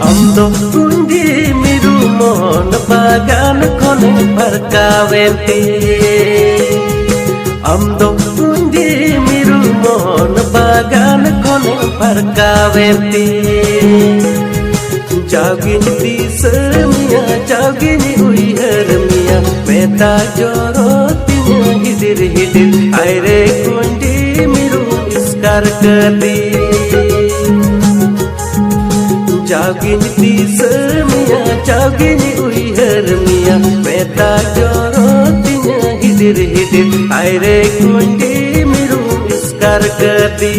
Amdo kundi miru mon bagan kone perkawenti. Amdo kundi miru mon bagan kone perkawenti. Jagin di semia, jagin uihar mia, meta jorotinya hidir hidir. Aire kundi miru iskar kadi. Jagin di semia, jagin uihar mia, meta jorotinya hidir hidir. Aire kundi miru iskar kadi.